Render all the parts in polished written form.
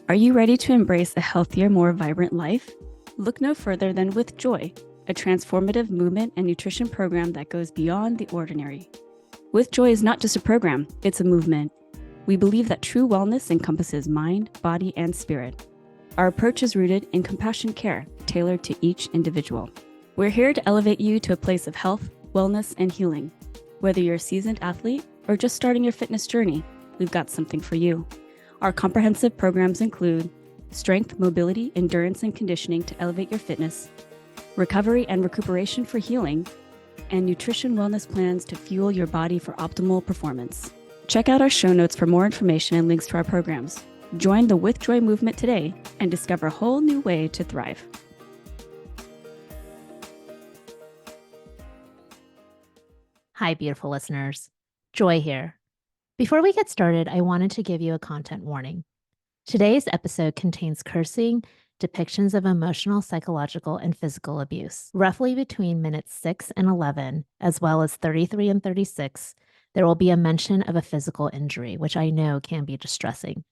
Are you ready to embrace a healthier, more vibrant life? Look no further than With Joy, a transformative movement and nutrition program that goes beyond the ordinary. With Joy is not just a program, it's a movement. We believe that true wellness encompasses mind, body, and spirit. Our approach is rooted in compassion care, tailored to each individual. We're here to elevate you to a place of health, wellness, and healing. Whether you're a seasoned athlete or just starting your fitness journey, we've got something for you. Our comprehensive programs include strength, mobility, endurance, and conditioning to elevate your fitness, recovery and recuperation for healing, and nutrition wellness plans to fuel your body for optimal performance. Check out our show notes for more information and links to our programs. Join the With Joy movement today and discover a whole new way to thrive. Hi, beautiful listeners. Joy here. Before we get started, I wanted to give you a content warning. Today's episode contains cursing, depictions of emotional, psychological, and physical abuse. Roughly between minutes 6 and 11, as well as 33 and 36, there will be a mention of a physical injury, which I know can be distressing.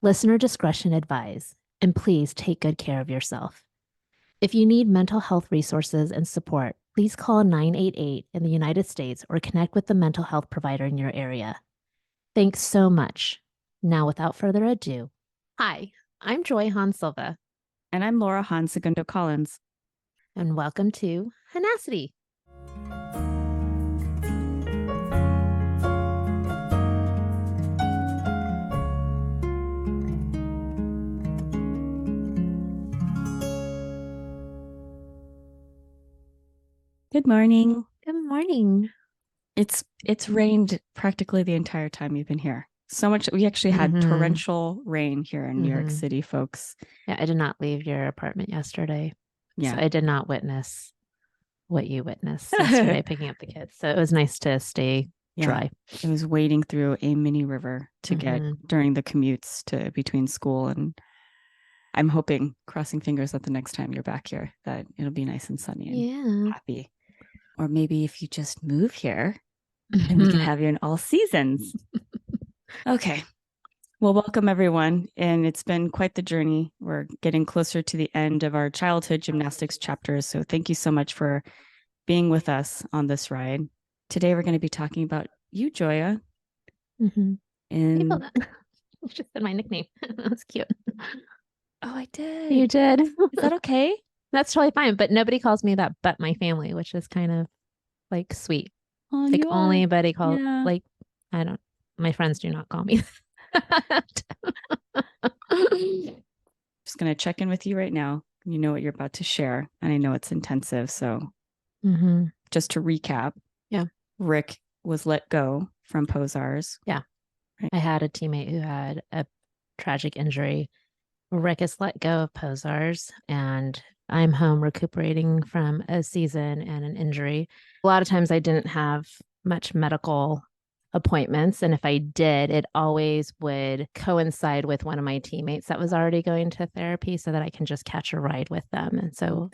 Listener discretion advised, and please take good care of yourself. If you need mental health resources and support, please call 988 in the United States or connect with the mental health provider in your area. Thanks so much. Now, without further ado, hi, I'm Joy Han Silva. And I'm Laura Han Segundo Collins. And welcome to Hahnacity. Good morning. Good morning. It's rained practically the entire time you've been here. So much. We actually had torrential rain here in New York City, folks. Yeah, I did not leave your apartment yesterday. Yeah. So I did not witness what you witnessed yesterday picking up the kids. So it was nice to stay dry. It was wading through a mini river to get during the commutes to between school, and I'm hoping, crossing fingers, that the next time you're back here that it'll be nice and sunny and happy. Or maybe if you just move here and we can have you in all seasons. Okay. Well, welcome everyone. And it's been quite the journey. We're getting closer to the end of our childhood gymnastics chapters. So thank you so much for being with us on this ride. Today, we're going to be talking about you, Joya. And you just said my nickname. That was cute. Oh, I did. You did. Is that okay? That's totally fine. But nobody calls me that but my family, which is kind of like sweet. Oh, like only anybody calls like, I don't, my friends do not call me that. Just going to check in with you right now. You know what you're about to share, and I know it's intensive. So just to recap. Yeah. Rick was let go from Pozsar's. Yeah. Right. I had a teammate who had a tragic injury. Rick is let go of Pozsar's, and I'm home recuperating from a season and an injury. A lot of times I didn't have much medical appointments. And if I did, it always would coincide with one of my teammates that was already going to therapy so that I can just catch a ride with them. And so,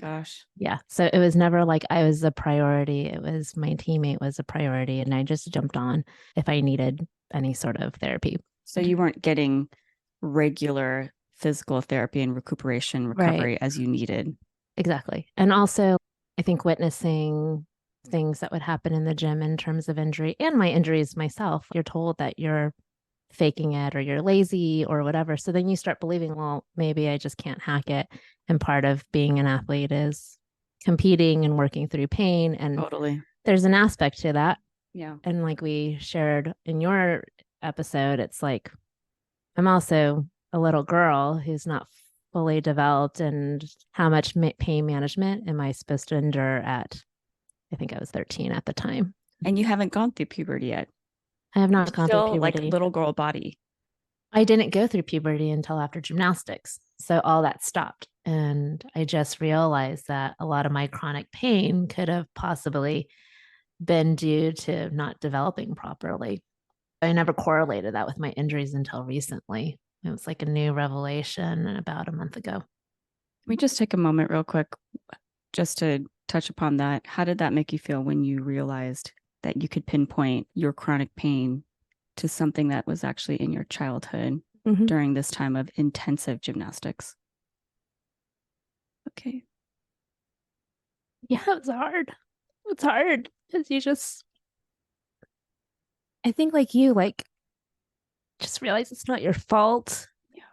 yeah. So it was never like I was a priority. It was my teammate was a priority. And I just jumped on if I needed any sort of therapy. So you weren't getting regular physical therapy and recovery as you needed. Exactly. And also, I think witnessing things that would happen in the gym in terms of injury and my injuries myself, you're told that you're faking it or you're lazy or whatever. So then you start believing, well, maybe I just can't hack it. And part of being an athlete is competing and working through pain. And there's an aspect to that. Yeah. And like we shared in your episode, it's like, I'm also a little girl who's not fully developed, and how much pain management am I supposed to endure at, I think I was 13 at the time. And you haven't gone through puberty yet. I have not gone through puberty. Like little girl body. I didn't go through puberty until after gymnastics. So all that stopped. And I just realized that a lot of my chronic pain could have possibly been due to not developing properly. I never correlated that with my injuries until recently. It was like a new revelation about a month ago. Can we just take a moment real quick just to touch upon that? How did that make you feel when you realized that you could pinpoint your chronic pain to something that was actually in your childhood? during this time of intensive gymnastics? Okay. Yeah, it's hard. It's hard because I think like you, like just realize it's not your fault,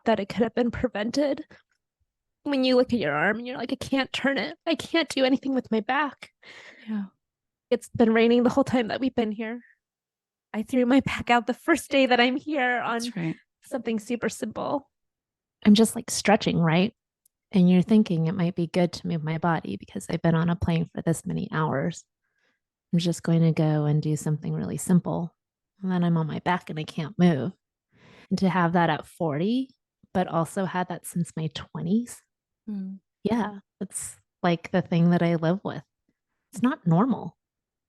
that it could have been prevented. When you look at your arm and you're like, I can't turn it. I can't do anything with my back. Yeah. It's been raining the whole time that we've been here. I threw my back out the first day that I'm here on That's right. something super simple. I'm just like stretching, right? And you're thinking it might be good to move my body because I've been on a plane for this many hours. I'm just going to go and do something really simple. And then I'm on my back and I can't move. And to have that at 40, but also had that since my 20s. Yeah, it's like the thing that I live with. It's not normal,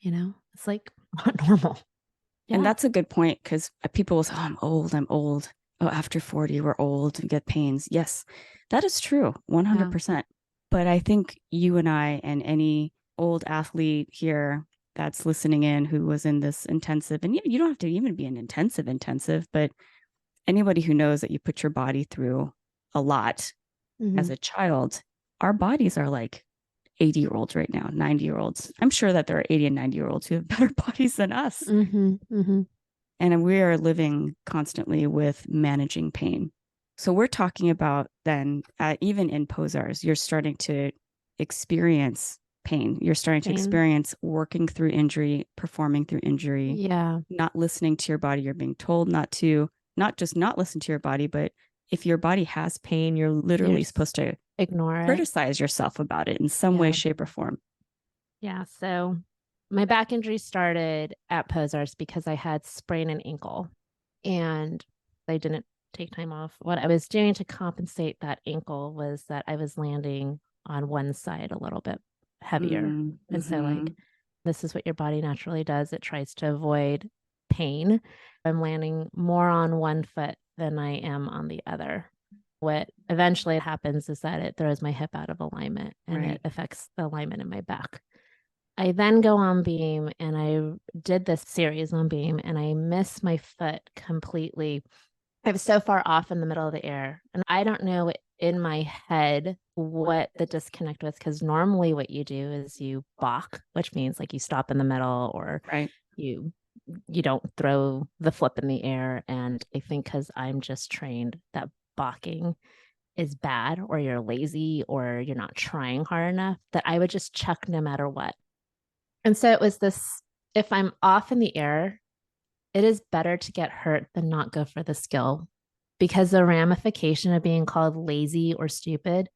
It's like not normal. Yeah. And that's a good point because people will say, oh, I'm old. I'm old. Oh, after 40, we're old and get pains. Yes, that is true. 100%. Yeah. But I think you and I and any old athlete here that's listening in who was in this intensive, and you don't have to even be an intensive, but anybody who knows that you put your body through a lot as a child, our bodies are like 80-year-olds right now, 90-year-olds. I'm sure that there are 80 and 90-year-olds who have better bodies than us. And we are living constantly with managing pain. So we're talking about then, even in Pozsar's, you're starting to experience pain. You're starting to experience working through injury, performing through injury. Yeah. Not listening to your body. You're being told not just not listen to your body, but if your body has pain, you're literally supposed to ignore criticize yourself about it in some way, shape, or form. Yeah. So my back injury started at Pozsar's because I had sprained an ankle and I didn't take time off. What I was doing to compensate that ankle was that I was landing on one side a little bit heavier. And so like, this is what your body naturally does. It tries to avoid pain. I'm landing more on one foot than I am on the other. What eventually happens is that it throws my hip out of alignment and it affects the alignment in my back. I then go on beam and I did this series on beam and I miss my foot completely. I was so far off in the middle of the air and I don't know in my head what the disconnect was because normally what you do is you balk, which means like you stop in the middle or you don't throw the flip in the air. And I think because I'm just trained that balking is bad or you're lazy or you're not trying hard enough that I would just chuck no matter what. And so it was this, if I'm off in the air, it is better to get hurt than not go for the skill because the ramification of being called lazy or stupid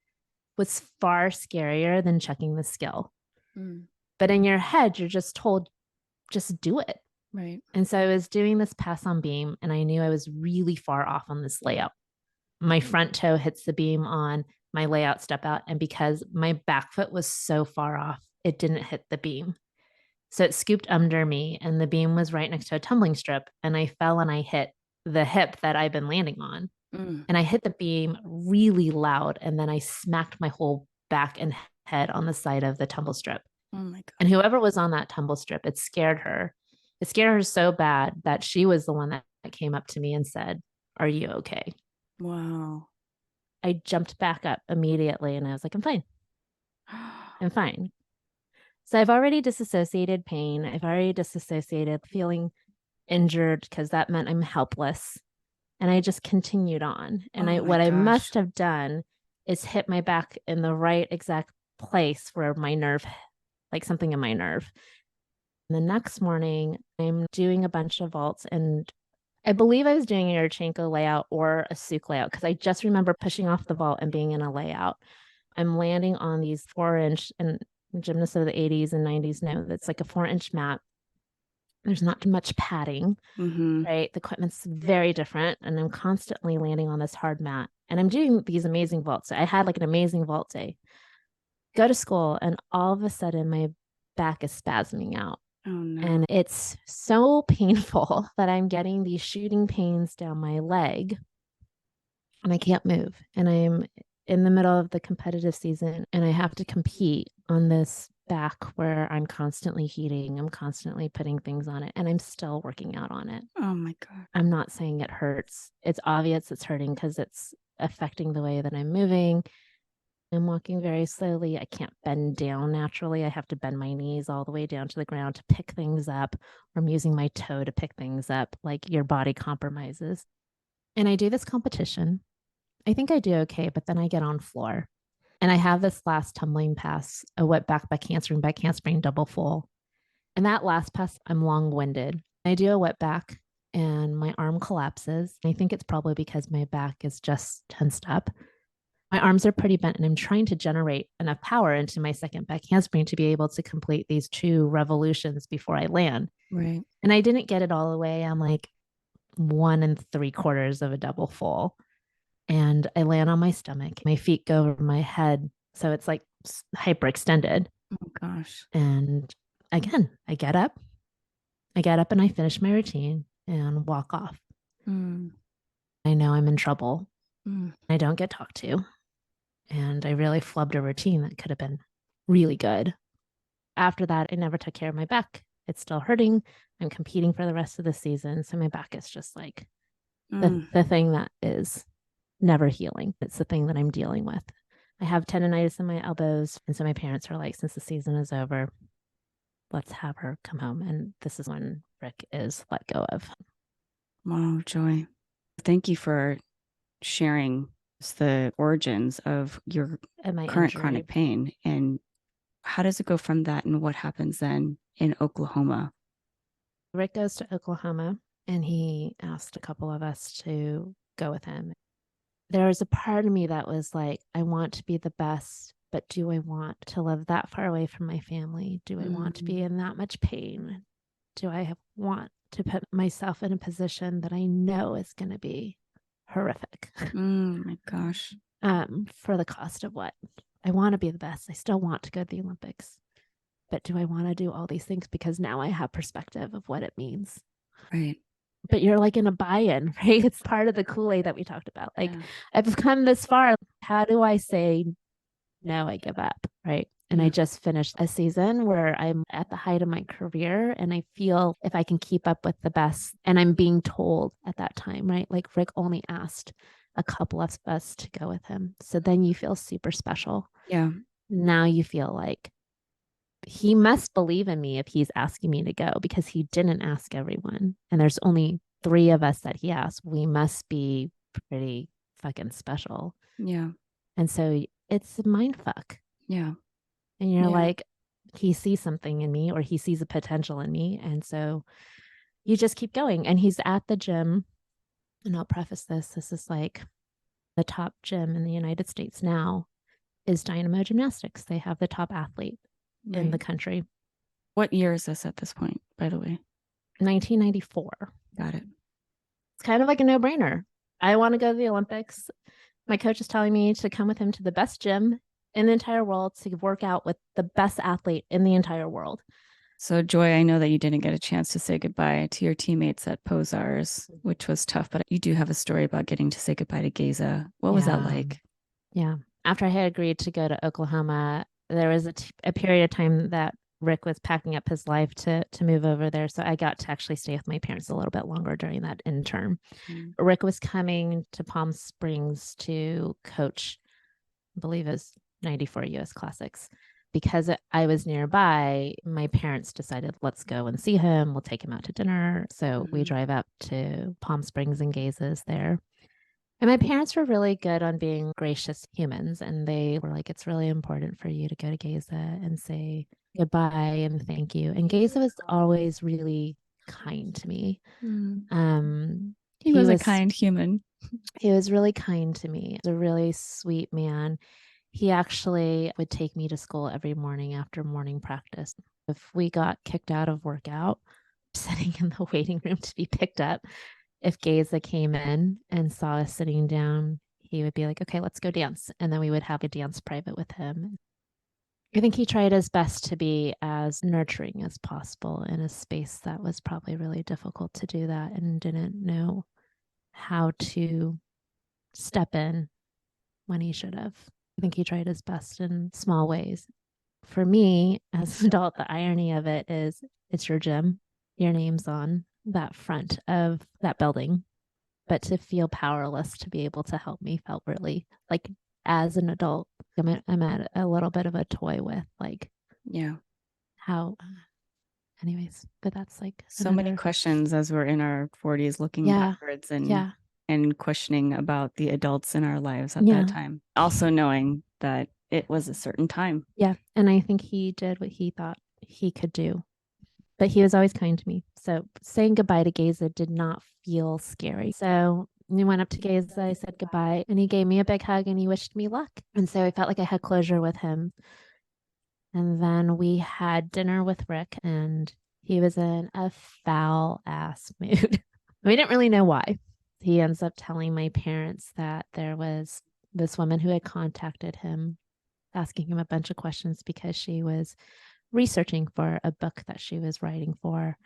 was far scarier than checking the skill. But in your head, you're just told, just do it. Right. And so I was doing this pass on beam and I knew I was really far off on this layout. My front toe hits the beam on my layout step out. And because my back foot was so far off, it didn't hit the beam. So it scooped under me and the beam was right next to a tumbling strip. And I fell and I hit the hip that I've been landing on. And I hit the beam really loud. And then I smacked my whole back and head on the side of the tumble strip. Oh my God. And whoever was on that tumble strip, it scared her. It scared her so bad that she was the one that came up to me and said, "Are you okay?" Wow. I jumped back up immediately and I was like, I'm fine. I'm fine. So I've already disassociated pain. I've already disassociated feeling injured because that meant I'm helpless. And I just continued on. And I must have done is hit my back in the right exact place where my nerve, like something in my nerve. And the next morning, I'm doing a bunch of vaults and I believe I was doing a Yurchenko layout or a Suk layout because I just remember pushing off the vault and being in a layout. I'm landing on these 4-inch, and gymnasts of the 80s and 90s know that's like a 4-inch mat. There's not much padding, right? The equipment's very different. And I'm constantly landing on this hard mat. And I'm doing these amazing vaults. I had like an amazing vault day. Go to school, and all of a sudden my back is spasming out. Oh, no. And it's so painful that I'm getting these shooting pains down my leg and I can't move. And I'm in the middle of the competitive season and I have to compete on this back where I'm constantly heating, I'm constantly putting things on it, and I'm still working out on it. Oh my God. I'm not saying it hurts. It's obvious it's hurting because it's affecting the way that I'm moving. I'm walking very slowly. I can't bend down naturally. I have to bend my knees all the way down to the ground to pick things up. Or I'm using my toe to pick things up, like your body compromises. And I do this competition. I think I do okay, but then I get on floor. And I have this last tumbling pass, a wet back handspring, double full. And that last pass, I'm long winded. I do a wet back and my arm collapses. I think it's probably because my back is just tensed up. My arms are pretty bent and I'm trying to generate enough power into my second back handspring to be able to complete these 2 revolutions before I land. Right. And I didn't get it all the way. I'm like 1 3/4 of a double full. And I land on my stomach. My feet go over my head. So it's like hyperextended. Oh gosh. And again, I get up and I finish my routine and walk off. I know I'm in trouble. I don't get talked to. And I really flubbed a routine that could have been really good. After that, I never took care of my back. It's still hurting. I'm competing for the rest of the season. So my back is just like the thing that is never healing. It's the thing that I'm dealing with. I have tendonitis in my elbows. And so my parents are like, since the season is over, let's have her come home. And this is when Rick is let go of. Wow, Joy. Thank you for sharing the origins of your current chronic pain. And how does it go from that and what happens then in Oklahoma? Rick goes to Oklahoma and he asked a couple of us to go with him. There was a part of me that was like, I want to be the best, but do I want to live that far away from my family? Do I want to be in that much pain? Do I want to put myself in a position that I know is going to be horrific? Oh my gosh. For the cost of what? I want to be the best. I still want to go to the Olympics. But do I want to do all these things because now I have perspective of what it means? Right. But you're like in a buy-in, right? It's part of the Kool-Aid that we talked about. Like, I've come this far. How do I say, no, I give up, right? And I just finished a season where I'm at the height of my career and I feel if I can keep up with the best, and I'm being told at that time, right? Like Rick only asked a couple of us to go with him. So then you feel super special. Yeah. Now you feel like he must believe in me if he's asking me to go because he didn't ask everyone. And there's only 3 of us that he asked. We must be pretty fucking special. Yeah. And so it's a mind fuck. Yeah. And you're like, he sees something in me or he sees a potential in me. And so you just keep going. And he's at the gym. And I'll preface this is like the top gym in the United States now is Dynamo Gymnastics. They have the top athlete in the country. What year is this at this point, by the way? 1994. Got it. It's kind of like a no-brainer. I want to go to the Olympics. My coach is telling me to come with him to the best gym in the entire world to work out with the best athlete in the entire world. So, Joy, I know that you didn't get a chance to say goodbye to your teammates at Pozsar's, which was tough, but you do have a story about getting to say goodbye to Geza. What was that like? Yeah. After I had agreed to go to Oklahoma, there was a period of time that Rick was packing up his life to move over there. So I got to actually stay with my parents a little bit longer during that interim. Rick was coming to Palm Springs to coach, I believe it was 94 US Classics. Because I was nearby, my parents decided, let's go and see him. We'll take him out to dinner. So we drive up to Palm Springs and Geza's there. And my parents were really good on being gracious humans. And they were like, it's really important for you to go to Geza and say goodbye and thank you. And Geza was always really kind to me. He was a kind human. He was really kind to me. He was a really sweet man. He actually would take me to school every morning after morning practice. If we got kicked out of workout, sitting in the waiting room to be picked up, if Geza came in and saw us sitting down, he would be like, okay, let's go dance. And then we would have a dance private with him. I think he tried his best to be as nurturing as possible in a space that was probably really difficult to do that and didn't know how to step in when he should have. I think he tried his best in small ways. for me as an adult, the irony of it is it's your gym. Your name's on that front of that building. But to feel powerless to be able to help me felt really like as an adult, I'm at a little bit of a toy with like, Yeah. how, anyways, but that's like So many questions as we're in our 40s looking backwards and questioning about the adults in our lives at that time. Also knowing that it was a certain time. Yeah. And I think he did what he thought he could do. But he was always kind to me. So saying goodbye to Geza did not feel scary. So we went up to Geza, I said goodbye, and he gave me a big hug and he wished me luck. And so I felt like I had closure with him. And then we had dinner with Rick, and he was in a foul ass mood. We didn't really know why. He ends up telling my parents that there was this woman who had contacted him, asking him a bunch of questions because she was researching for a book that she was writing for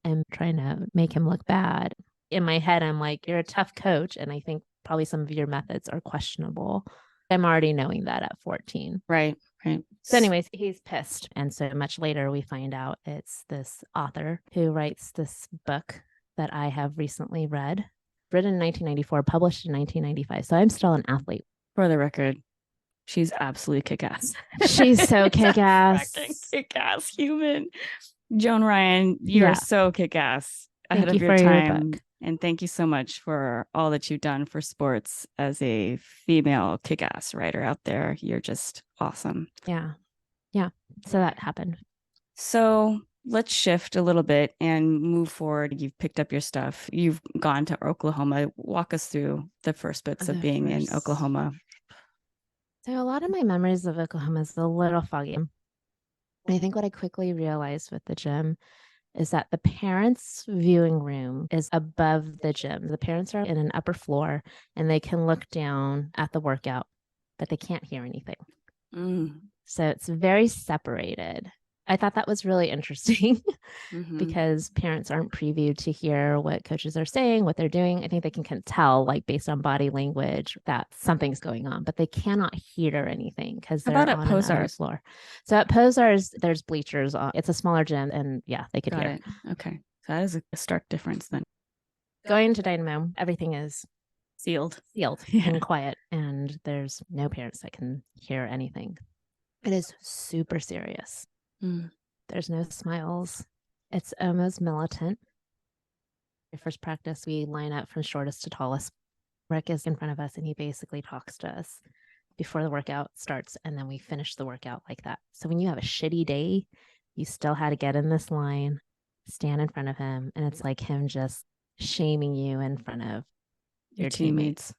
and trying to make him look bad. In my head, I'm like, you're a tough coach. And I think probably some of your methods are questionable. I'm already knowing that at 14. Right. So anyways, he's pissed. And so much later, we find out it's this author who writes this book that I have recently read, written in 1994, published in 1995. So I'm still an athlete. For the record, she's absolutely kick-ass. She's so kick-ass. Kick-ass human. Joan Ryan, you're so kick-ass. Ahead of your time. And thank you so much for all that you've done for sports as a female kick-ass writer out there. You're just awesome. Yeah. So that happened. So let's shift a little bit and move forward. You've picked up your stuff. You've gone to Oklahoma. Walk us through the first bits of being in Oklahoma. So a lot of my memories of Oklahoma is a little foggy. And I think what I quickly realized with the gym is that the parents' viewing room is above the gym. The parents are in an upper floor and they can look down at the workout, but they can't hear anything. So it's very separated. I thought that was really interesting because parents aren't previewed to hear what coaches are saying, what they're doing. I think they can tell, like based on body language, that something's going on, but they cannot hear anything because they're on another floor. So at Pozsar's, there's bleachers on. It's a smaller gym, and they could hear. Okay, so that is a stark difference then. Going to Dynamo, everything is sealed and quiet, and there's no parents that can hear anything. It is super serious. There's no smiles. It's almost militant. Your first practice, we line up from shortest to tallest. Rick is in front of us and he basically talks to us before the workout starts, and then we finish the workout like that. So when you have a shitty day, you still had to get in this line, stand in front of him, and it's like him just shaming you in front of your teammates.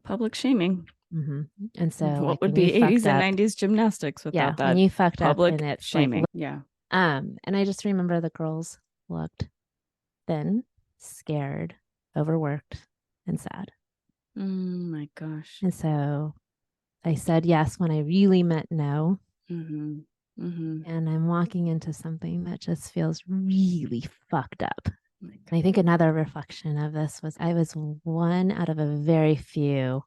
Public shaming. And so what would be 80s and 90s gymnastics without that? When you fucked public up and it's shaming. And I just remember the girls looked thin, scared, overworked, and sad. Oh my gosh. And so I said yes when I really meant no. And I'm walking into something that just feels really fucked up. And I think another reflection of this was I was one out of a very few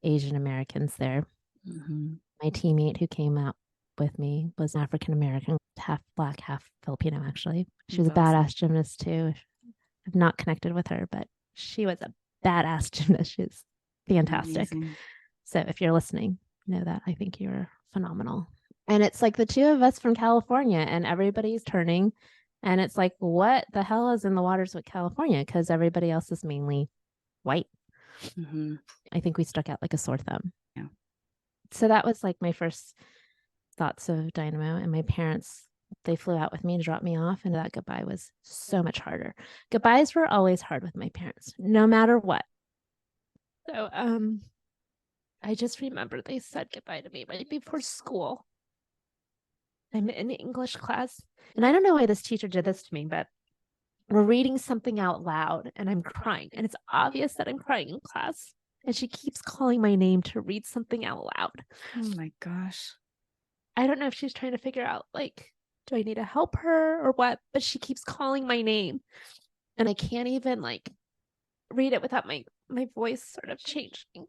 Asian Americans there. My teammate who came out with me was African American, half Black, half Filipino, actually. She was a badass gymnast too. I've not connected with her, but she was a badass gymnast. She's fantastic. Amazing. So if you're listening, know that I think you're phenomenal. And it's like the two of us from California and everybody's turning. And it's like, what the hell is in the waters with California? Because everybody else is mainly white. I think we stuck out like a sore thumb. So that was like my first thoughts of Dynamo. And my parents, they flew out with me and dropped me off. And that goodbye was so much harder. Goodbyes were always hard with my parents, no matter what. So I just remember they said goodbye to me right before school. I'm in English class. And I don't know why this teacher did this to me, but we're reading something out loud and I'm crying. And it's obvious that I'm crying in class. And she keeps calling my name to read something out loud. Oh my gosh. I don't know if she's trying to figure out, like, do I need to help her or what? But she keeps calling my name. And I can't even, like, read it without my voice sort of changing.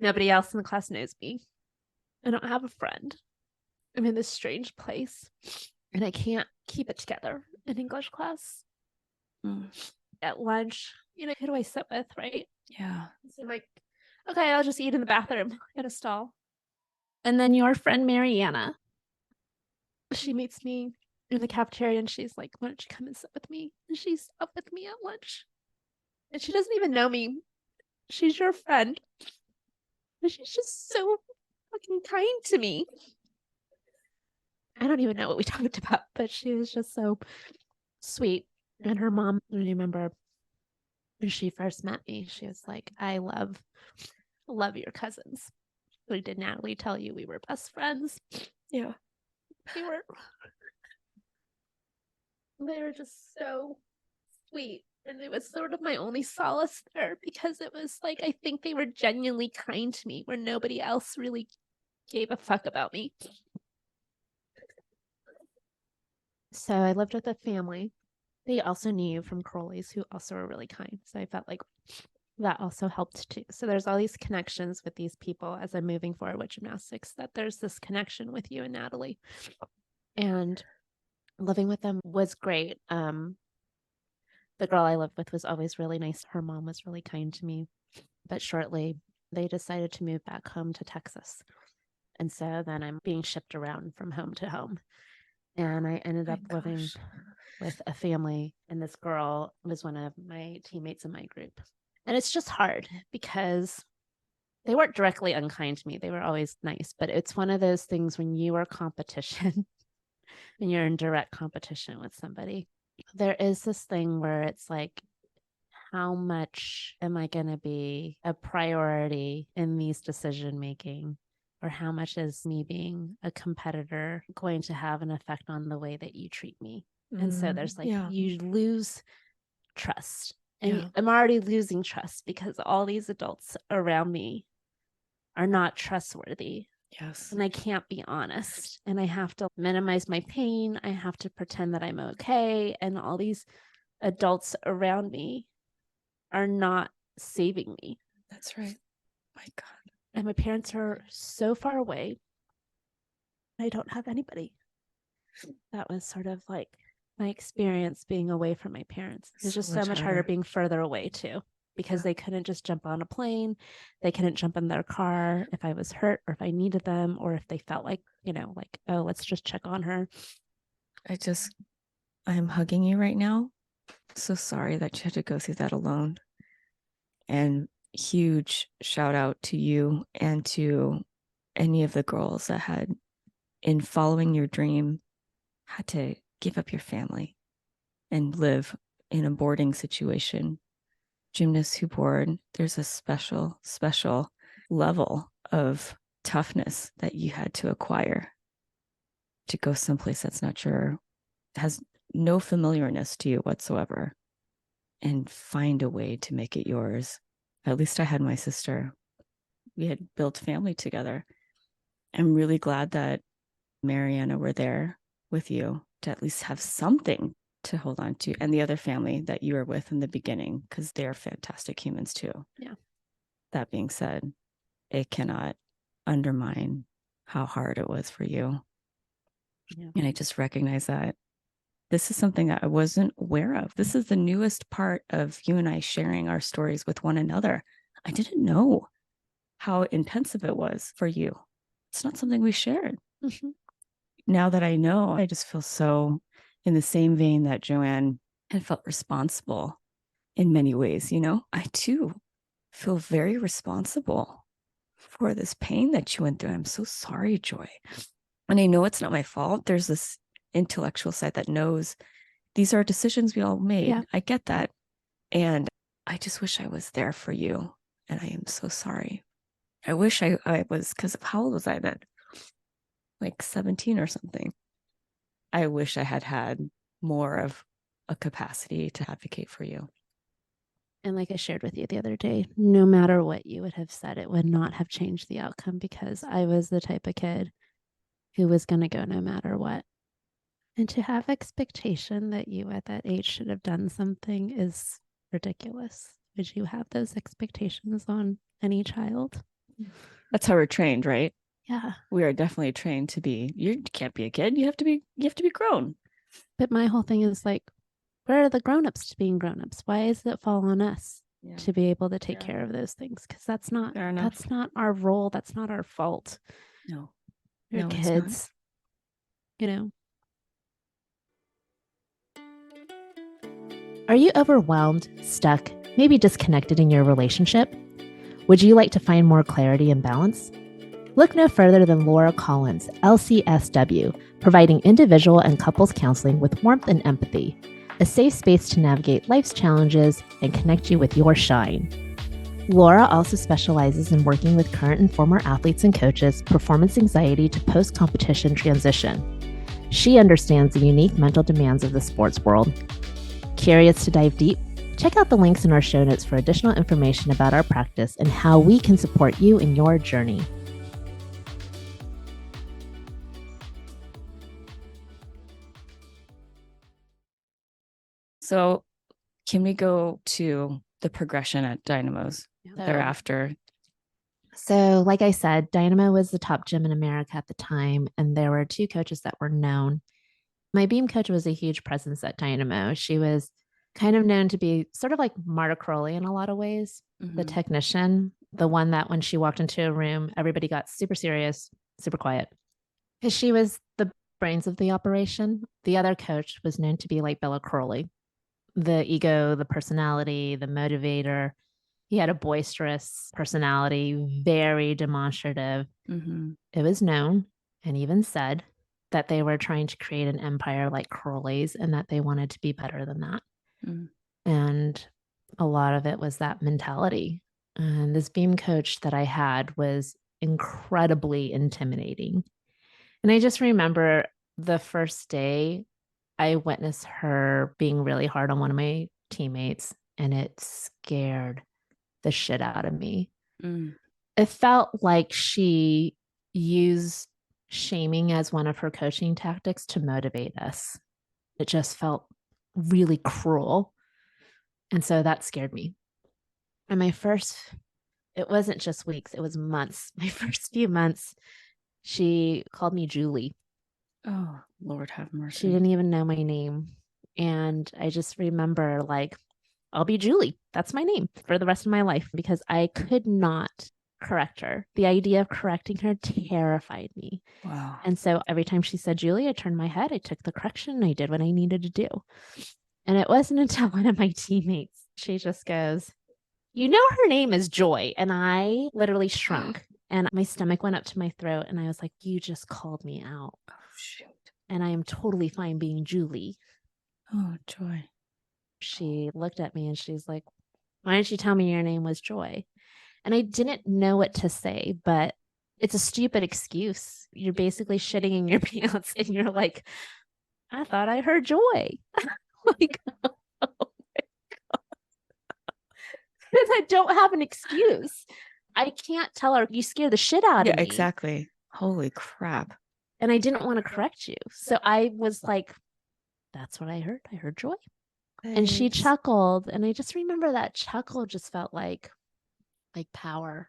Nobody else in the class knows me. I don't have a friend. I'm in this strange place and I can't keep it together in English class. At lunch, who do I sit with, right? Yeah. So I'm like, okay, I'll just eat in the bathroom at a stall. And then your friend Mariana, she meets me in the cafeteria and she's like, why don't you come and sit with me? And she's up with me at lunch. And she doesn't even know me. She's your friend. But she's just so fucking kind to me. I don't even know what we talked about, but she was just so sweet. And her mom, I remember when she first met me, she was like, I love your cousins. Did Natalie tell you we were best friends? Yeah. They were just so sweet. And it was sort of my only solace there because it was like, I think they were genuinely kind to me where nobody else really gave a fuck about me. So I lived with a family. They also knew you from Crowley's, who also were really kind. So I felt like that also helped too. So there's all these connections with these people as I'm moving forward with gymnastics, that there's this connection with you and Natalie. And living with them was great. The girl I lived with was always really nice. Her mom was really kind to me. But shortly, they decided to move back home to Texas. And so then I'm being shipped around from home to home. And I ended up living with a family, and this girl was one of my teammates in my group. And it's just hard because they weren't directly unkind to me. They were always nice, but it's one of those things when you are competition and you're in direct competition with somebody, there is this thing where it's like, how much am I going to be a priority in these decision making? Or how much is me being a competitor going to have an effect on the way that you treat me? And so there's like, you lose trust. And I'm already losing trust because all these adults around me are not trustworthy. Yes. And I can't be honest. And I have to minimize my pain. I have to pretend that I'm okay. And all these adults around me are not saving me. That's right. My God. And my parents are so far away. I don't have anybody. That was sort of like my experience being away from my parents. It's just so much harder being further away too, because they couldn't just jump on a plane. They couldn't jump in their car if I was hurt or if I needed them, or if they felt like, like, oh, let's just check on her. I'm hugging you right now. So sorry that you had to go through that alone. And huge shout out to you and to any of the girls that had, in following your dream, had to give up your family and live in a boarding situation. Gymnasts who board, there's a special level of toughness that you had to acquire to go someplace that's not has no familiarness to you whatsoever, and find a way to make it yours. At least I had my sister. We had built family together. I'm really glad that Mariana were there with you to at least have something to hold on to, and the other family that you were with in the beginning, because they're fantastic humans too. Yeah. That being said, it cannot undermine how hard it was for you. Yeah. And I just recognize that this is something that I wasn't aware of. This is the newest part of you and I sharing our stories with one another. I didn't know how intensive it was for you. It's not something we shared. Mm-hmm. Now that I know, I just feel so in the same vein that Joanne had felt responsible in many ways. I too feel very responsible for this pain that you went through. I'm so sorry, Joy. And I know it's not my fault. There's this intellectual side that knows these are decisions we all made. Yeah. I get that. And I just wish I was there for you. And I am so sorry. I wish I was, because of how old was I then? Like 17 or something. I wish I had more of a capacity to advocate for you. And like I shared with you the other day, no matter what you would have said, it would not have changed the outcome because I was the type of kid who was going to go no matter what. And to have expectation that you at that age should have done something is ridiculous. Would you have those expectations on any child? That's how we're trained, right? Yeah. We are definitely trained to be, you can't be a kid. You have to be grown. But my whole thing is like, where are the grown-ups to being grown-ups? Why does it fall on us to be able to take care of those things? Because that's not our role. That's not our fault. No. We're kids. You know. Are you overwhelmed, stuck, maybe disconnected in your relationship? Would you like to find more clarity and balance? Look no further than Laura Collins, LCSW, providing individual and couples counseling with warmth and empathy, a safe space to navigate life's challenges and connect you with your shine. Laura also specializes in working with current and former athletes and coaches, performance anxiety to post-competition transition. She understands the unique mental demands of the sports world. Curious to dive deep? Check out the links in our show notes for additional information about our practice and how we can support you in your journey. So can we go to the progression at Dynamos thereafter? So like I said, Dynamo was the top gym in America at the time, and there were 2 coaches that were known. My beam coach was a huge presence at Dynamo. She was kind of known to be sort of like Marta Crowley in a lot of ways, the technician, the one that when she walked into a room, everybody got super serious, super quiet, because she was the brains of the operation. The other coach was known to be like Bella Crowley, the ego, the personality, the motivator. He had a boisterous personality, very demonstrative. It was known and even said that they were trying to create an empire like Crowley's and that they wanted to be better than that. And a lot of it was that mentality. And this beam coach that I had was incredibly intimidating. And I just remember the first day I witnessed her being really hard on one of my teammates, and it scared the shit out of me. It felt like she used shaming as one of her coaching tactics to motivate us. It just felt really cruel. And so that scared me. And it wasn't just weeks, it was months. My first few months, she called me Julie. Oh, Lord have mercy. She didn't even know my name. And I just remember like, I'll be Julie. That's my name for the rest of my life, because I could not correct her. The idea of correcting her terrified me. Wow. And so every time she said Julie, I turned my head, I took the correction, I did what I needed to do. And it wasn't until one of my teammates, she just goes, you know, her name is Joy. And I literally shrunk and my stomach went up to my throat. And I was like, you just called me out. Oh, shoot. And I am totally fine being Julie. Oh, Joy. She looked at me and she's like, why didn't you tell me your name was Joy? And I didn't know what to say, but it's a stupid excuse. You're basically shitting in your pants and you're like, I thought I heard Joy. Like, oh my God. Because I don't have an excuse. I can't tell her, you scare the shit out of me. Yeah, exactly. Holy crap. And I didn't want to correct you. So I was like, that's what I heard. I heard Joy. Thanks. And she chuckled. And I just remember that chuckle just felt like power.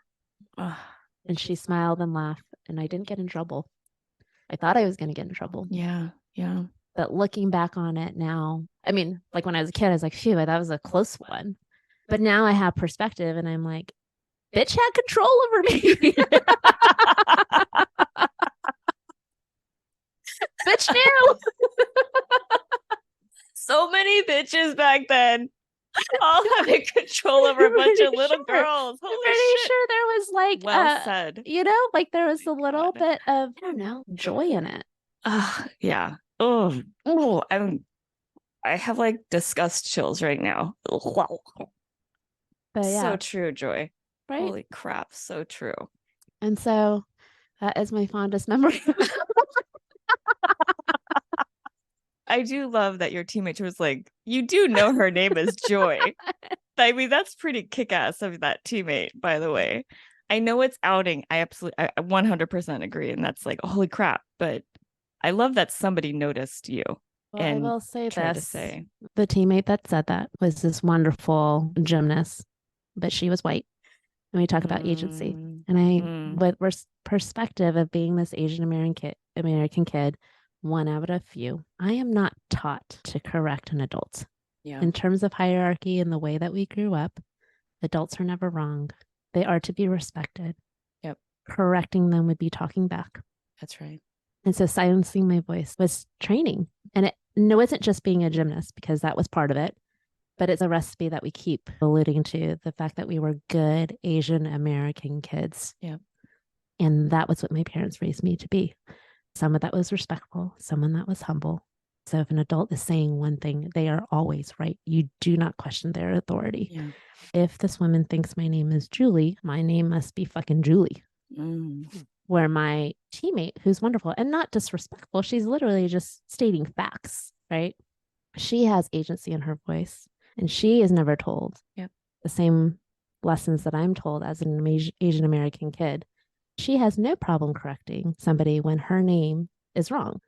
And she smiled and laughed. And I didn't get in trouble. I thought I was going to get in trouble. Yeah. Yeah. But looking back on it now, I mean, like when I was a kid, I was like, phew, that was a close one. But now I have perspective and I'm like, bitch had control over me. Bitch knew. So many bitches back then. All having control over a bunch of little girls. Holy I'm pretty sure there was like, well said. You know, like there was a little bit of, I don't know, joy in it. Yeah. I have like disgust chills right now. Wow. But yeah. So true, Joy. Right? Holy crap, so true. And so that is my fondest memory. I do love that your teammate was like, you do know her name is Joy. I mean, that's pretty kick-ass of that teammate, by the way. I know it's outing. I 100% agree. And that's like, holy crap. But I love that somebody noticed you. Well, and I will say this. The teammate that said that was this wonderful gymnast, but she was white. And we talk about agency. And with perspective of being this Asian American kid, one out of a few, I am not taught to correct an adult. Yeah. In terms of hierarchy and the way that we grew up, adults are never wrong. They are to be respected. Yep. Correcting them would be talking back. That's right. And so silencing my voice was training. And it wasn't just being a gymnast, because that was part of it, but it's a recipe that we keep alluding to, the fact that we were good Asian American kids. Yeah. And that was what my parents raised me to be. Someone that was respectful, someone that was humble. So if an adult is saying one thing, they are always right. You do not question their authority. Yeah. If this woman thinks my name is Julie, my name must be fucking Julie. Where my teammate, who's wonderful and not disrespectful, she's literally just stating facts, right? She has agency in her voice, and she is never told the same lessons that I'm told as an Asian American kid. She has no problem correcting somebody when her name is wrong.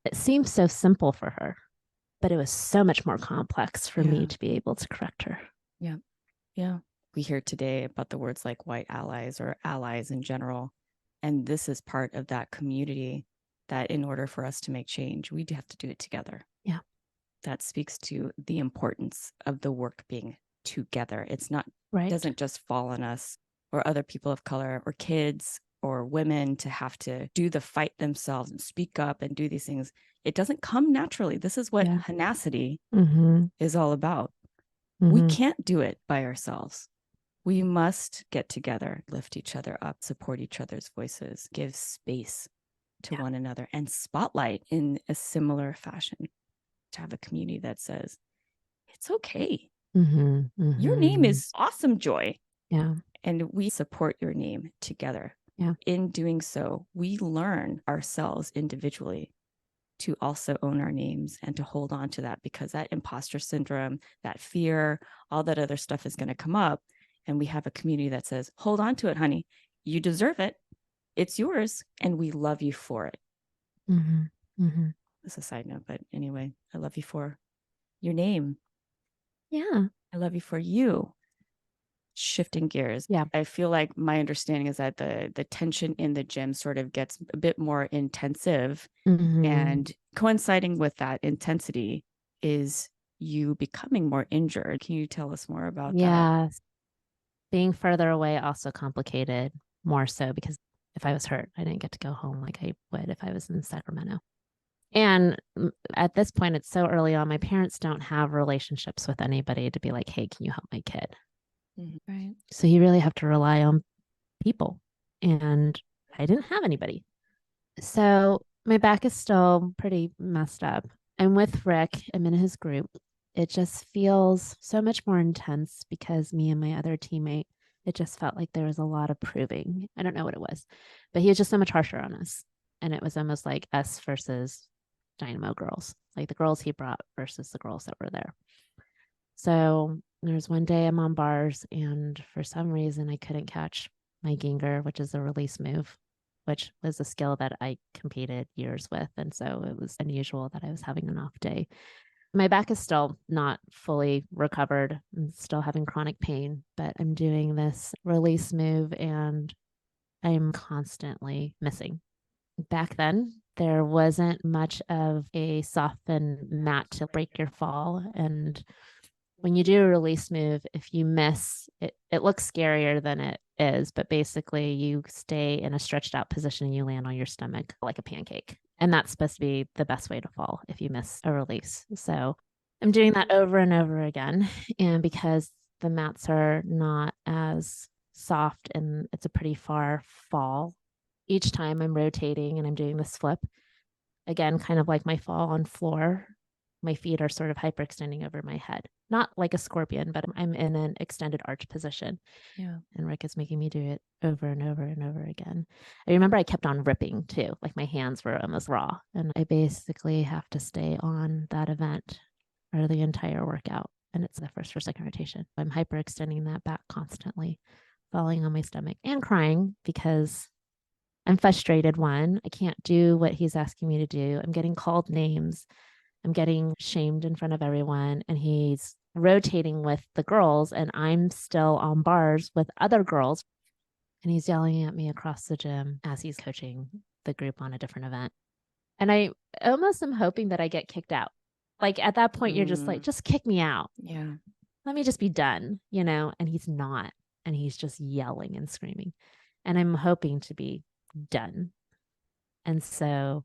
It seems so simple for her, but it was so much more complex for me to be able to correct her. Yeah. Yeah. We hear today about the words like white allies or allies in general. And this is part of that community that in order for us to make change, we do have to do it together. Yeah. That speaks to the importance of the work being together. It's not, right. It doesn't just fall on us or other people of color or kids or women to have to do the fight themselves and speak up and do these things. It doesn't come naturally. This is what Hahnacity is all about. We can't do it by ourselves. We must get together, lift each other up, support each other's voices, give space to one another, and spotlight in a similar fashion. To have a community that says, it's okay. Your name is awesome, Joy. Yeah. And we support your name together. Yeah. In doing so, we learn ourselves individually to also own our names and to hold on to that, because that imposter syndrome, that fear, all that other stuff is going to come up. And we have a community that says, hold on to it, honey. You deserve it. It's yours. And we love you for it. That's a side note. But anyway, I love you for your name. Yeah. I love you for you. Shifting gears. Yeah. I feel like my understanding is that the tension in the gym sort of gets a bit more intensive. And coinciding with that intensity is you becoming more injured. Can you tell us more about that? Yeah. Being further away also complicated more so, because if I was hurt, I didn't get to go home like I would if I was in Sacramento. And at this point, it's so early on. My parents don't have relationships with anybody to be like, hey, can you help my kid? Right. So you really have to rely on people. And I didn't have anybody. So my back is still pretty messed up. I'm with Rick. I'm in his group. It just feels so much more intense because me and my other teammate, it just felt like there was a lot of proving. I don't know what it was, but he was just so much harsher on us. And it was almost like us versus Dynamo girls, like the girls he brought versus the girls that were there. So there's one day I'm on bars, and for some reason I couldn't catch my Ginger, which is a release move, which was a skill that I competed years with. And so it was unusual that I was having an off day. My back is still not fully recovered. I'm still having chronic pain, but I'm doing this release move and I'm constantly missing. Back then, there wasn't much of a softened mat to break your fall. And when you do a release move, if you miss, it looks scarier than it is, but basically you stay in a stretched out position and you land on your stomach like a pancake. And that's supposed to be the best way to fall if you miss a release. So I'm doing that over and over again. And because the mats are not as soft and it's a pretty far fall, each time I'm rotating and I'm doing this flip, again, kind of like my fall on floor, my feet are sort of hyperextending over my head. Not like a scorpion, but I'm in an extended arch position. Yeah. And Rick is making me do it over and over and over again. I remember I kept on ripping too, like my hands were almost raw. And I basically have to stay on that event or the entire workout. And it's the first or second rotation. I'm hyperextending that back constantly, falling on my stomach and crying because I'm frustrated. One, I can't do what he's asking me to do. I'm getting called names. I'm getting shamed in front of everyone. And he's rotating with the girls, and I'm still on bars with other girls. And he's yelling at me across the gym as he's coaching the group on a different event. And I almost am hoping that I get kicked out. Like at that point, you're just like, just kick me out. Yeah. Let me just be done, you know? And he's not. And he's just yelling and screaming. And I'm hoping to be done. And so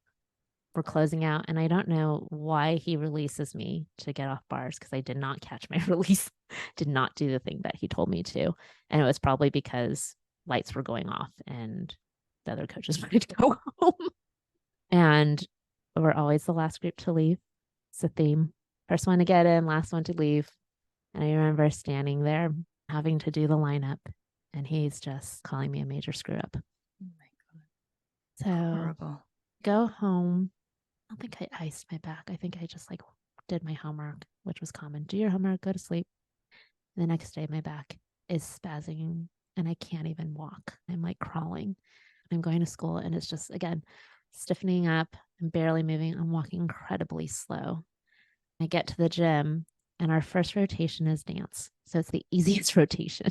we're closing out. And I don't know why he releases me to get off bars because I did not catch my release, did not do the thing that he told me to. And it was probably because lights were going off and the other coaches wanted to go home. And we're always the last group to leave. It's a theme. First one to get in, last one to leave. And I remember standing there having to do the lineup, and he's just calling me a major screw up. Oh my God. So Horrible. Go home. I don't think I iced my back. I think I just like did my homework, which was common. Do your homework, go to sleep. The next day, my back is spazzing and I can't even walk. I'm like crawling. I'm going to school and it's just, again, stiffening up. I'm barely moving. I'm walking incredibly slow. I get to the gym and our first rotation is dance. So it's the easiest rotation.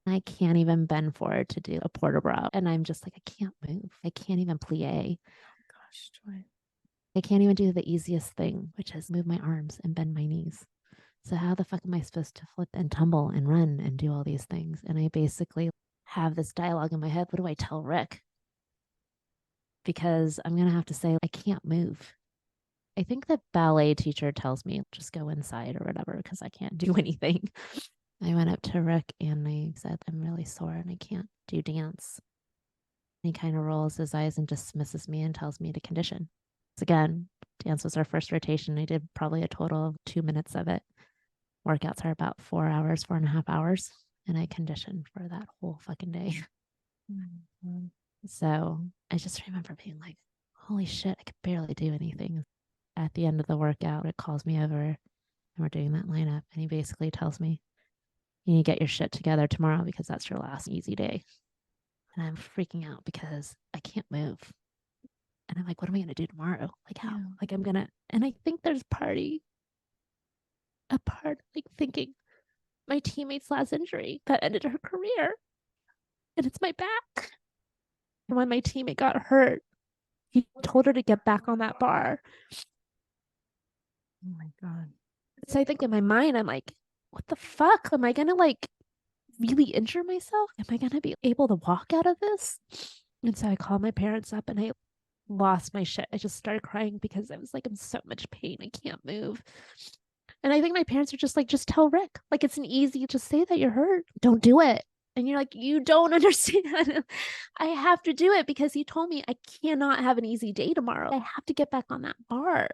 I can't even bend forward to do a port de bras. And I'm just like, I can't move. I can't even plie. Gosh, Joy. I can't even do the easiest thing, which is move my arms and bend my knees. So how the fuck am I supposed to flip and tumble and run and do all these things? And I basically have this dialogue in my head. What do I tell Rick? Because I'm going to have to say, I can't move. I think the ballet teacher tells me, just go inside or whatever, because I can't do anything. I went up to Rick and I said, I'm really sore and I can't do dance. He kind of rolls his eyes and dismisses me and tells me to condition. So again, dance was our first rotation. I did probably a total of 2 minutes of it. Workouts are about 4 hours, 4.5 hours. And I conditioned for that whole fucking day. So I just remember being like, holy shit, I could barely do anything. At the end of the workout, it calls me over and we're doing that lineup. And he basically tells me, you need to get your shit together tomorrow because that's your last easy day. And I'm freaking out because I can't move. And I'm like, what am I going to do tomorrow? Like, how? Yeah. Like, I'm going to, and I think there's a part like thinking my teammate's last injury that ended her career. And it's my back. And when my teammate got hurt, he told her to get back on that bar. Oh my God. So I think in my mind, I'm like, what the fuck? Am I going to like really injure myself? Am I going to be able to walk out of this? And so I called my parents up and I lost my shit. I just started crying because I was like, I'm so much pain. I can't move. And I think my parents are just like, just tell Rick. Like, it's an easy, just say that you're hurt. Don't do it. And you're like, you don't understand. I have to do it because he told me I cannot have an easy day tomorrow. I have to get back on that bar.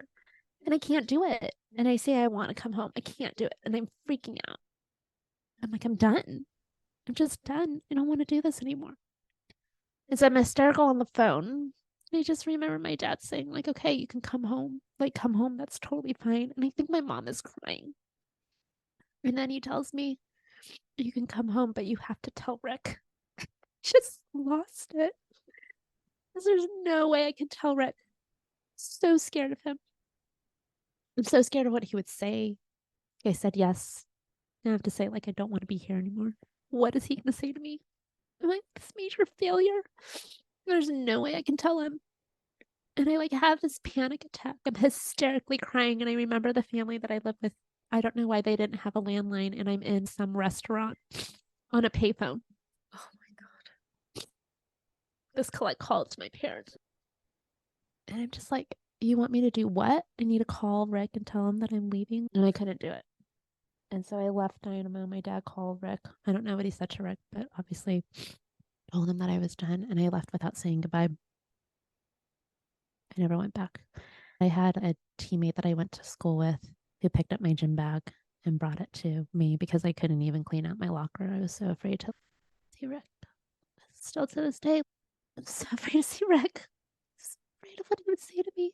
And I can't do it. And I say I want to come home. I can't do it. And I'm freaking out. I'm like, I'm done. I'm just done. I don't want to do this anymore. And so I'm hysterical on the phone. And I just remember my dad saying, like, okay, you can come home. Like, come home. That's totally fine. And I think my mom is crying. And then he tells me, you can come home, but you have to tell Rick. Just lost it. Because there's no way I can tell Rick. So scared of him. I'm so scared of what he would say. I said yes. I have to say, like, I don't want to be here anymore. What is he going to say to me? Am I this major failure? There's no way I can tell him. And I like have this panic attack. I'm hysterically crying. And I remember the family that I live with. I don't know why they didn't have a landline. And I'm in some restaurant on a payphone. Oh my God. This collect call to my parents. And I'm just like, you want me to do what? I need to call Rick and tell him that I'm leaving. And I couldn't do it. And so I left Dynamo. My dad called Rick. I don't know what he said to Rick, but obviously told him that I was done. And I left without saying goodbye. I never went back. I had a teammate that I went to school with who picked up my gym bag and brought it to me because I couldn't even clean out my locker. I was so afraid to see Rick. Still to this day, I'm so afraid to see Rick. I'm so afraid of what he would say to me.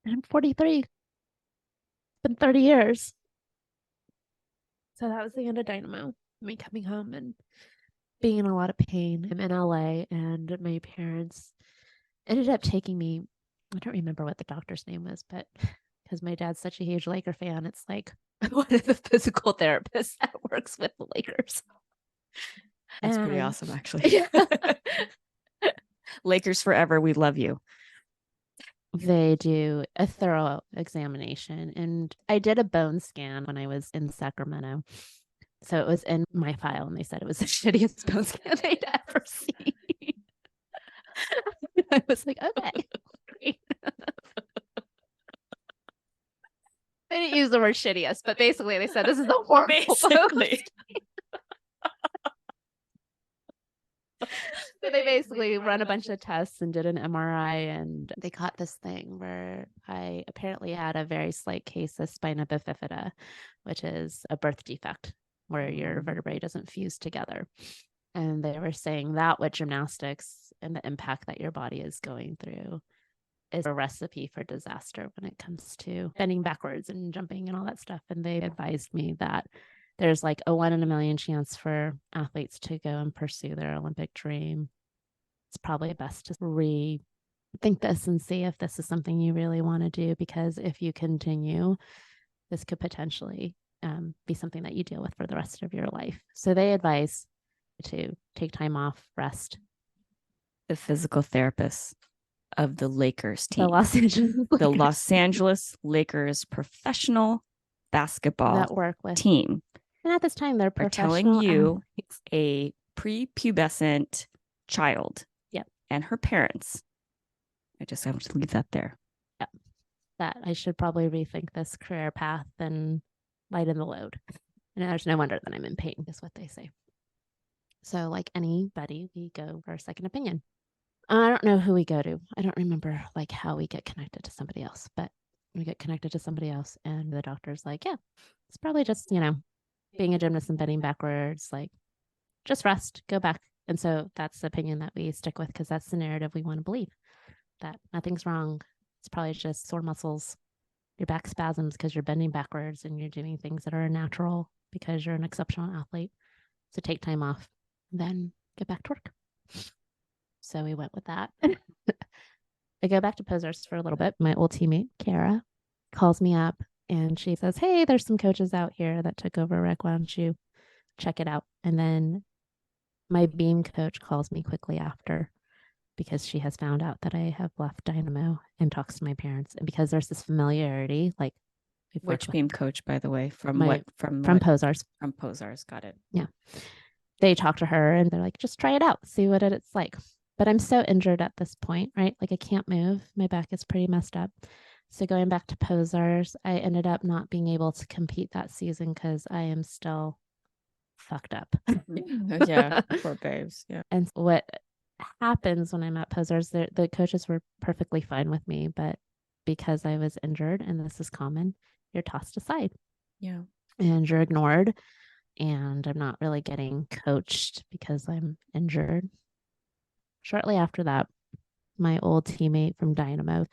And I'm 43. It's been 30 years. So that was the end of Dynamo. Me coming home and being in a lot of pain. I'm in LA and my parents ended up taking me. I don't remember what the doctor's name was, but because my dad's such a huge Laker fan. It's like one of the physical therapists that works with the Lakers. That's pretty And- awesome, actually. Yeah. Lakers forever. We love you. They do a thorough examination. And I did a bone scan when I was in Sacramento. So it was in my file, and they said it was the shittiest bone scan they'd ever seen. I was like, okay, great. They didn't use the word shittiest, but basically they said this is a horrible bone. So they basically run a bunch of tests and did an MRI, and they caught this thing where I apparently had a very slight case of spina bifida, which is a birth defect where your vertebrae doesn't fuse together. And they were saying that with gymnastics and the impact that your body is going through is a recipe for disaster when it comes to bending backwards and jumping and all that stuff. And they advised me that there's like a 1 in a million chance for athletes to go and pursue their Olympic dream. It's probably best to rethink this and see if this is something you really want to do, because if you continue, this could potentially be something that you deal with for the rest of your life. So they advise to take time off, rest. The physical therapist of the Lakers team. The Los Angeles Lakers professional basketball that work with team. And at this time, they're Are professional telling you athletes. a prepubescent child Yep. and her parents. I just have to leave that there. Yep. That I should probably rethink this career path and lighten the load. And there's no wonder that I'm in pain, is what they say. So like anybody, we go for a second opinion. I don't know who we go to. I don't remember like how we get connected to somebody else, but we get connected to somebody else and the doctor's like, yeah, it's probably just, being a gymnast and bending backwards, like just rest, go back. And so that's the opinion that we stick with, because that's the narrative we want to believe, that nothing's wrong. It's probably just sore muscles, your back spasms because you're bending backwards and you're doing things that are natural because you're an exceptional athlete. So take time off, then get back to work. So we went with that. I go back to Pozsar's for a little bit. My old teammate, Kara, calls me up and she says, hey, there's some coaches out here that took over rec. Why don't you check it out? And then my beam coach calls me quickly after, because she has found out that I have left Dynamo, and talks to my parents. And because there's this familiarity, like which beam coach, by the way, from Pozsar's. From Pozsar's, got it. Yeah. They talk to her and they're like, just try it out, see what it's like. But I'm so injured at this point, right? Like I can't move. My back is pretty messed up. So going back to Pozsar's, I ended up not being able to compete that season because I am still fucked up. Yeah, poor babes. Yeah. And what happens when I'm at Pozsar's, the coaches were perfectly fine with me, but because I was injured, and this is common, you're tossed aside. Yeah. And you're ignored, and I'm not really getting coached because I'm injured. Shortly after that, my old teammate from Dynamo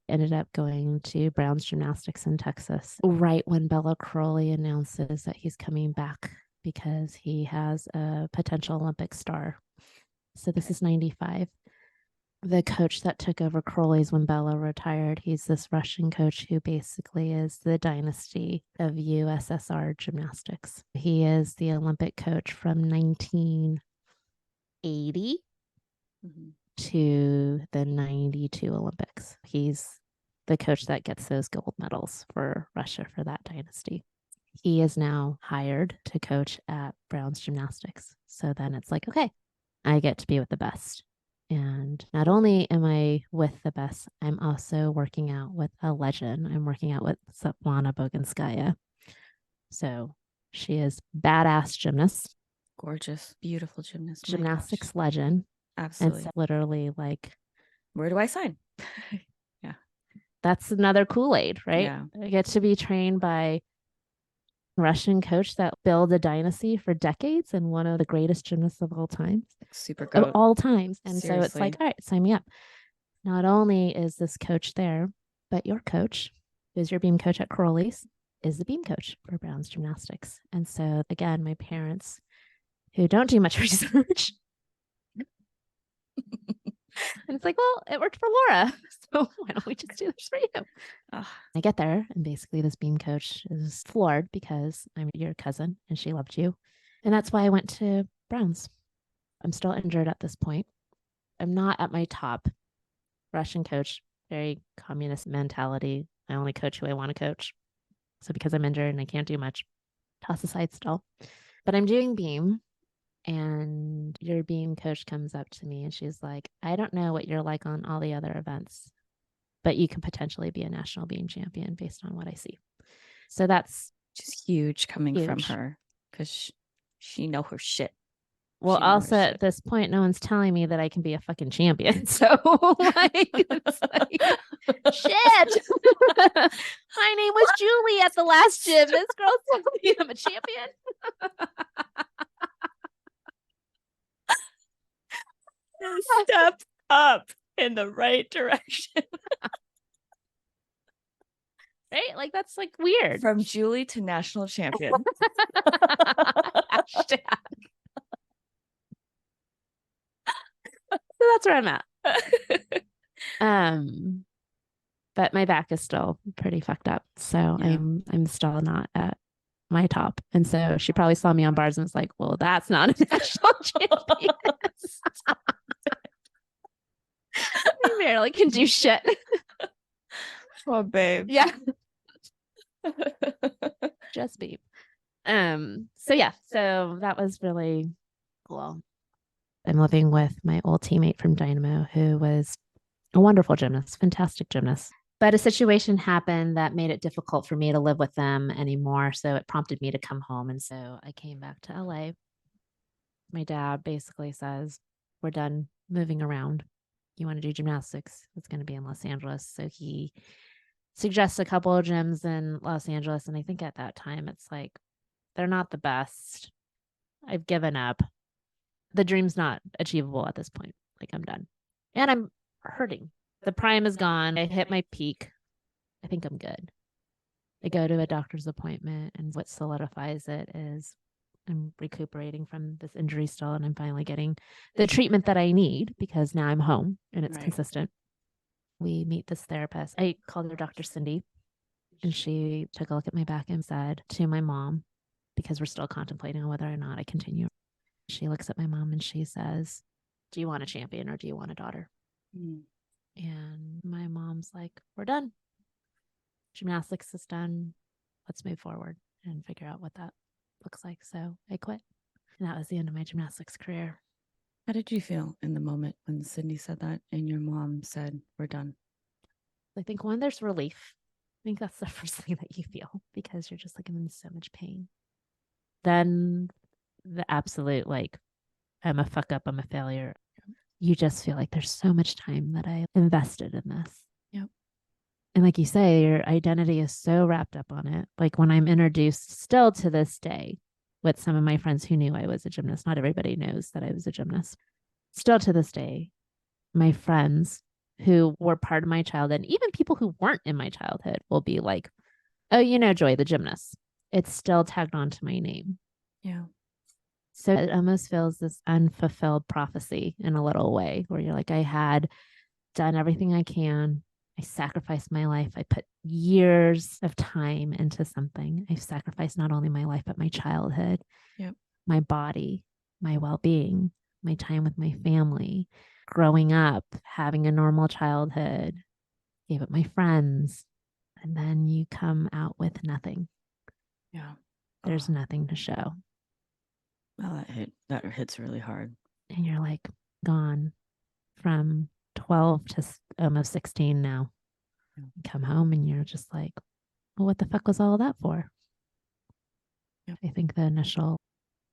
ended up going to Brown's Gymnastics in Texas right when Bella Crowley announces that he's coming back because he has a potential Olympic star. So this is 95. The coach that took over Crowley's when Bella retired, he's this Russian coach who basically is the dynasty of USSR gymnastics. He is the Olympic coach from 1980 to the 92 Olympics. He's the coach that gets those gold medals for Russia for that dynasty. He is now hired to coach at Brown's Gymnastics. So then it's like, okay, I get to be with the best. And not only am I with the best, I'm also working out with a legend. I'm working out with Svetlana Boginskaya. So she is badass gymnast. Gorgeous, beautiful gymnast. Gymnastics legend. Absolutely. And so literally like, where do I sign? Yeah. That's another Kool-Aid, right? Yeah. I get to be trained by Russian coach that built a dynasty for decades and one of the greatest gymnasts of all time. Super goat. Of all times. And Seriously. so it's like, all right, sign me up. Not only is this coach there, but your coach, who's your beam coach at Crowley's, is the beam coach for Brown's Gymnastics. And so again, my parents, who don't do much research, And it's like, well, it worked for Laura. So why don't we just do this for you? I get there and basically this beam coach is floored because I'm your cousin and she loved you. And that's why I went to Browns. I'm still injured at this point. I'm not at my top. Russian coach, very communist mentality. I only coach who I want to coach. So because I'm injured and I can't do much, toss aside still. But I'm doing beam and your beam coach comes up to me and she's like, I don't know what you're like on all the other events, but you could potentially be a national beam champion based on what I see. So that's just huge coming from huge. her because she know her shit. Well, also at this point, no one's telling me that I can be a fucking champion. So like, it's like shit. My name was Julie at the last gym. This girl's telling me I'm a champion. Step up in the right direction. Right? Like that's like weird. From Julie to national champion. Hashtag. So that's where I'm at. But my back is still pretty fucked up. So Yeah. I'm still not at my top. And so she probably saw me on bars and was like, well, that's not a national champion. I barely can do shit. Oh, babe. Yeah. Just beep. So yeah, so that was really cool. I'm living with my old teammate from Dynamo who was a wonderful gymnast, fantastic gymnast. But a situation happened that made it difficult for me to live with them anymore. So it prompted me to come home. And so I came back to LA. My dad basically says, we're done moving around. You want to do gymnastics? It's going to be in Los Angeles. So he suggests a couple of gyms in Los Angeles. And I think at that time, it's like, they're not the best. I've given up. The dream's not achievable at this point. Like I'm done. And I'm hurting. The prime is gone. I hit my peak. I think I'm good. I go to a doctor's appointment and what solidifies it is I'm recuperating from this injury still and I'm finally getting the treatment that I need because now I'm home and it's consistent. We meet this therapist. I called her Dr. Cindy and she took a look at my back and said to my mom, because we're still contemplating on whether or not I continue. She looks at my mom and she says, do you want a champion or do you want a daughter? And my mom's like, we're done. Gymnastics is done. Let's move forward and figure out what that looks like. So I quit. And that was the end of my gymnastics career. How did you feel in the moment when Cindy said that and your mom said, we're done? I think one, there's relief. I think that's the first thing that you feel because you're just like in so much pain. Then the absolute, like, I'm a fuck up, I'm a failure. You just feel like there's so much time that I invested in this. Yep. And like you say, your identity is so wrapped up on it. Like when I'm introduced still to this day with some of my friends who knew I was a gymnast, not everybody knows that I was a gymnast. Still to this day, my friends who were part of my childhood, and even people who weren't in my childhood will be like, oh, you know, Joy, the gymnast. It's still tagged onto my name. Yeah. So it almost feels this unfulfilled prophecy in a little way where you're like, I had done everything I can. I sacrificed my life. I put years of time into something. I've sacrificed not only my life, but my childhood, my body, my well-being, my time with my family, growing up, having a normal childhood, gave up my friends. And then you come out with nothing. Yeah. There's nothing to show. Well, that hits really hard. And you're like gone from 12 to almost 16 now. You come home and you're just like, well, what the fuck was all of that for? Yep. I think the initial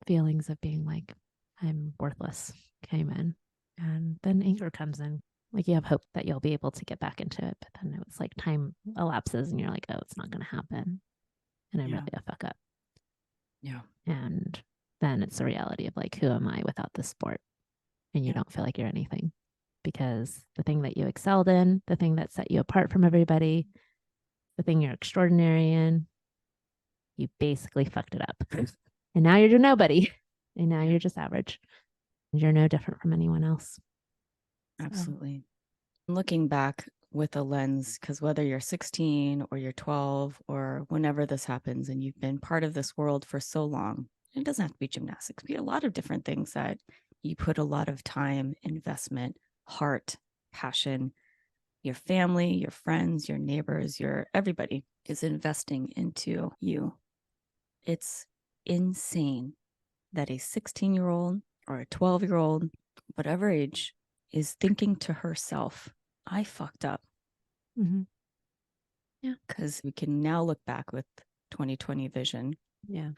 feelings of being like, I'm worthless came in. And then anger comes in. Like you have hope that you'll be able to get back into it. But then it's like time elapses and you're like, oh, it's not going to happen. And I'm really a fuck up. Yeah. And then it's the reality of like, who am I without this sport? And you don't feel like you're anything because the thing that you excelled in, the thing that set you apart from everybody, the thing you're extraordinary in, you basically fucked it up. And now you're nobody. And now you're just average. You're no different from anyone else. Absolutely. Looking back with a lens, because whether you're 16 or you're 12 or whenever this happens and you've been part of this world for so long, it doesn't have to be gymnastics, it can be a lot of different things that you put a lot of time, investment, heart, passion, your family, your friends, your neighbors, your everybody is investing into you. It's insane that a 16-year-old or a 12-year-old, whatever age, is thinking to herself, I fucked up. Mm-hmm. Yeah. Because we can now look back with 2020 vision. Yeah.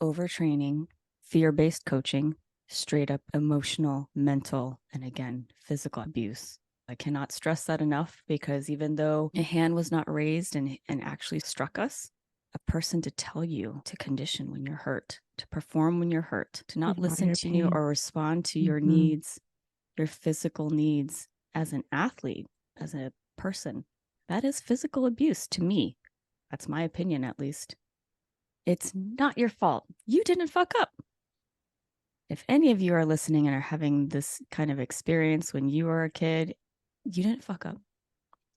Overtraining, fear-based coaching, straight up emotional, mental, and again, physical abuse. I cannot stress that enough, because even though a hand was not raised and actually struck us, a person to tell you to condition when you're hurt, to perform when you're hurt, to not Ignore listen your to you pain. or respond to your Mhm. needs, your physical needs as an athlete, as a person, that is physical abuse to me. That's my opinion, at least. It's not your fault. You didn't fuck up. If any of you are listening and are having this kind of experience when you were a kid, you didn't fuck up.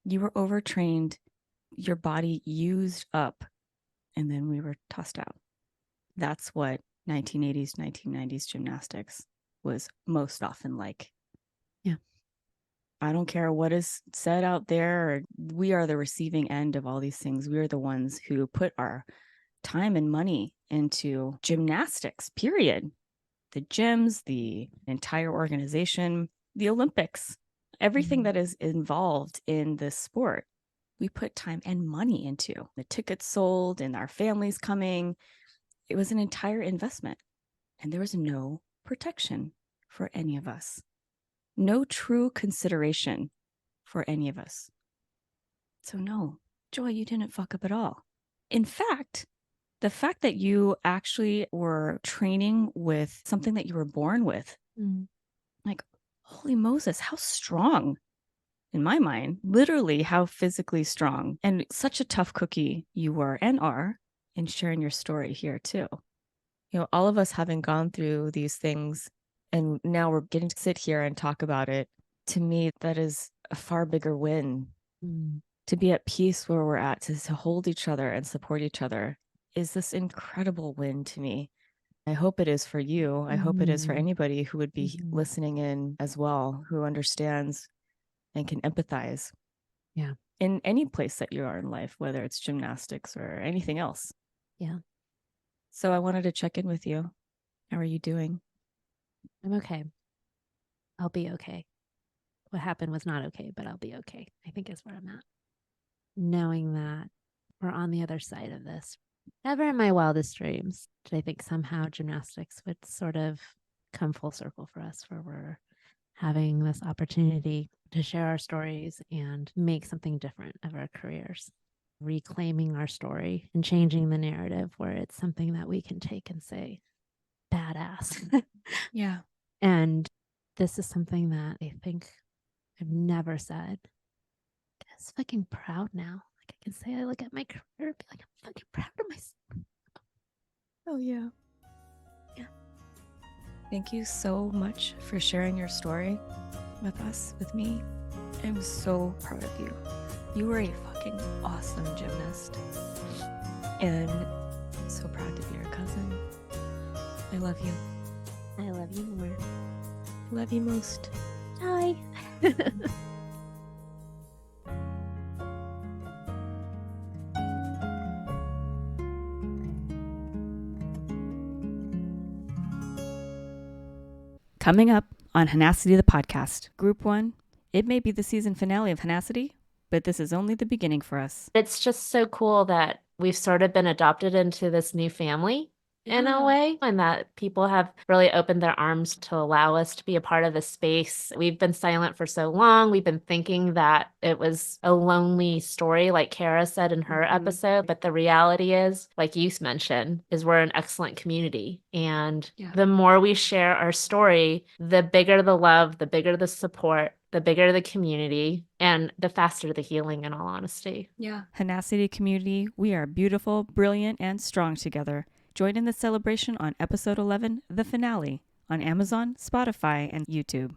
You were overtrained. Your body used up, and then we were tossed out. That's what 1980s, 1990s gymnastics was most often like. Yeah. I don't care what is said out there. We are the receiving end of all these things. We are the ones who put our time and money into gymnastics, period. The gyms, the entire organization, the Olympics, everything that is involved in this sport, we put time and money into. The tickets sold and our families coming. It was an entire investment, and there was no protection for any of us. No true consideration for any of us. So no, Joy, you didn't fuck up at all. In fact, the fact that you actually were training with something that you were born with, like, holy Moses, how strong, in my mind, literally how physically strong and such a tough cookie you were and are in sharing your story here too. You know, all of us having gone through these things and now we're getting to sit here and talk about it. To me, that is a far bigger win. To be at peace where we're at, to hold each other and support each other is this incredible win to me. I hope it is for you. I hope it is for anybody who would be listening in as well, who understands and can empathize. Yeah. In any place that you are in life, whether it's gymnastics or anything else. Yeah. So I wanted to check in with you. How are you doing? I'm okay. I'll be okay. What happened was not okay, but I'll be okay, I think is where I'm at. Knowing that we're on the other side of this. Never in my wildest dreams did I think somehow gymnastics would sort of come full circle for us, where we're having this opportunity to share our stories and make something different of our careers, reclaiming our story and changing the narrative where it's something that we can take and say, badass. Yeah. And this is something that I think I've never said. I'm just fucking proud now. Like, I can say I look at my career and be like, I'm fucking proud of myself. Oh, yeah. Yeah. Thank you so much for sharing your story with us, with me. I'm so proud of you. You were a fucking awesome gymnast. And I'm so proud to be your cousin. I love you. I love you more. Love you most. Hi. Coming up on Hahnacity the podcast, Group 1, it may be the season finale of Hahnacity, but this is only the beginning for us. It's just so cool that we've sort of been adopted into this new family in a way, and that people have really opened their arms to allow us to be a part of the space. We've been silent for so long. We've been thinking that it was a lonely story, like Kara said in her episode. But the reality is, like you mentioned, is we're an excellent community. And the more we share our story, the bigger the love, the bigger the support, the bigger the community, and the faster the healing, in all honesty. Yeah. Hahnacity community, we are beautiful, brilliant, and strong together. Join in the celebration on episode 11, the finale, on Amazon, Spotify, and YouTube.